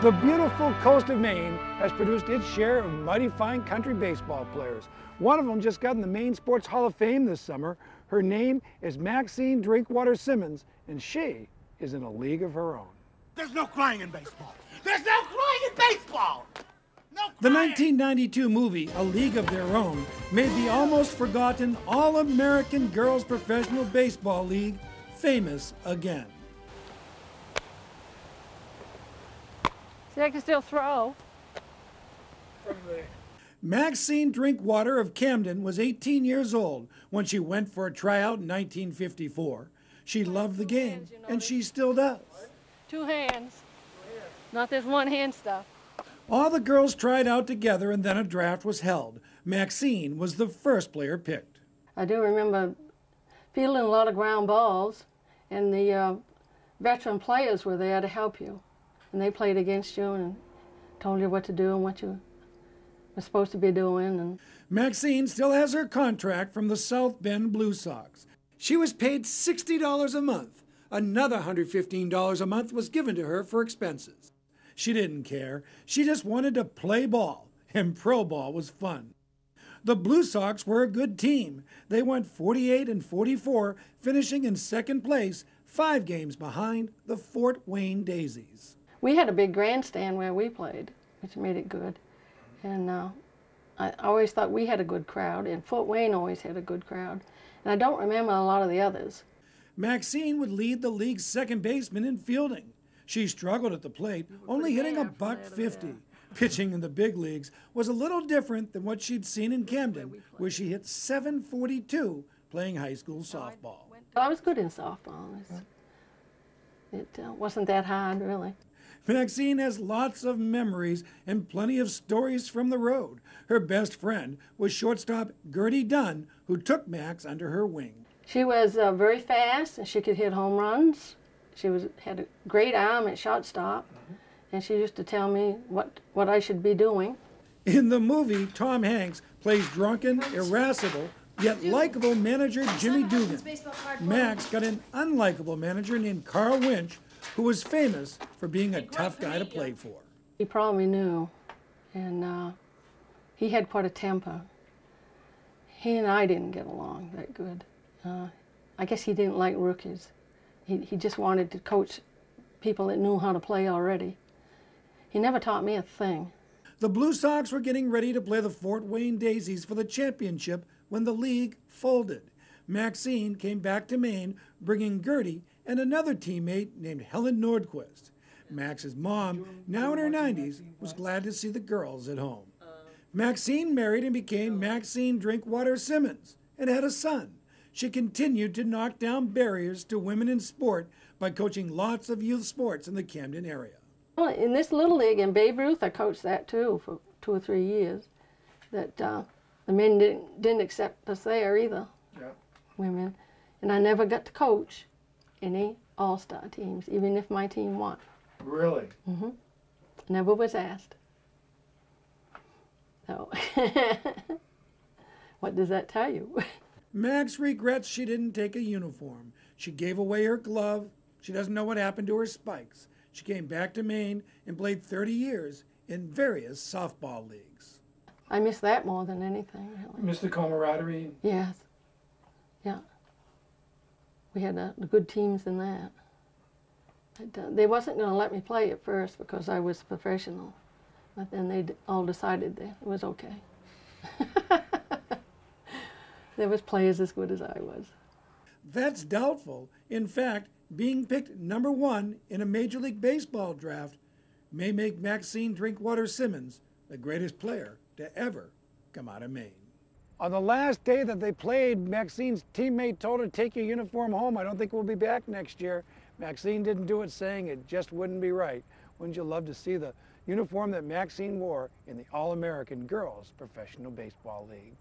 The beautiful coast of Maine has produced its share of mighty fine country baseball players. One of them just got in the Maine Sports Hall of Fame this summer. Her name is Maxine Drinkwater Simmons, and she is in a league of her own. There's no crying in baseball. There's no crying in baseball! No crying. The 1992 movie, A League of Their Own, made the almost forgotten All-American Girls Professional Baseball League famous again. See, I can still throw. Maxine Drinkwater of Camden was 18 years old when she went for a tryout in 1954. She loved the game, and she still does. Two hands. Not this one hand stuff. All the girls tried out together, and then a draft was held. Maxine was the first player picked. I do remember fielding a lot of ground balls, and the veteran players were there to help you. And they played against you and told you what to do and what you were supposed to be doing. And Maxine still has her contract from the South Bend Blue Sox. She was paid $60 a month. Another $115 a month was given to her for expenses. She didn't care. She just wanted to play ball, and pro ball was fun. The Blue Sox were a good team. They went 48-44, finishing in second place, 5 games behind the Fort Wayne Daisies. we had a big grandstand where we played, which made it good. And I always thought we had a good crowd, and Fort Wayne always had a good crowd. And I don't remember a lot of the others. Maxine would lead the league's second baseman in fielding. She struggled at the plate, only hitting a $150. Pitching in the big leagues was a little different than what she'd seen in Camden, where she hit .742 playing high school softball. I was good in softball. It wasn't that hard, really. Maxine has lots of memories and plenty of stories from the road. Her best friend was shortstop Gertie Dunn, who took Max under her wing. She was very fast, and she could hit home runs. She had a great arm at shortstop, and she used to tell me what I should be doing. In the movie, Tom Hanks plays drunken, irascible, yet likable manager Jimmy Dugan. Max got an unlikable manager named Carl Winch, who was famous for being a tough guy to play for. He probably knew, and he had quite a temper. He and I didn't get along that good. I guess he didn't like rookies. He just wanted to coach people that knew how to play already. He never taught me a thing. The Blue Sox were getting ready to play the Fort Wayne Daisies for the championship when the league folded. Maxine came back to Maine, bringing Gertie and another teammate named Helen Nordquist. Max's mom, now in her 90s, was glad to see the girls at home. Maxine married and became Maxine Drinkwater Simmons and had a son. She continued to knock down barriers to women in sport by coaching lots of youth sports in the Camden area. Well, in this little league, in Babe Ruth, I coached that too for 2 or 3 years. That the men didn't accept us there either, women. And I never got to coach any all-star teams, even if my team won. Really? Mm-hmm. Never was asked. So, what does that tell you? Max regrets she didn't take a uniform. She gave away her glove. She doesn't know what happened to her spikes. She came back to Maine and played 30 years in various softball leagues. I miss that more than anything, really. Miss the camaraderie? Yes. Yeah. We had good teams in that. But, they wasn't going to let me play at first because I was professional. But then they all decided that it was okay. There was players as good as I was. That's doubtful. In fact, being picked #1 in a Major League Baseball draft may make Maxine Drinkwater Simmons the greatest player to ever come out of Maine. On the last day that they played, Maxine's teammate told her, "Take your uniform home. I don't think we'll be back next year." Maxine didn't do it, saying it just wouldn't be right. Wouldn't you love to see the uniform that Maxine wore in the All-American Girls Professional Baseball League?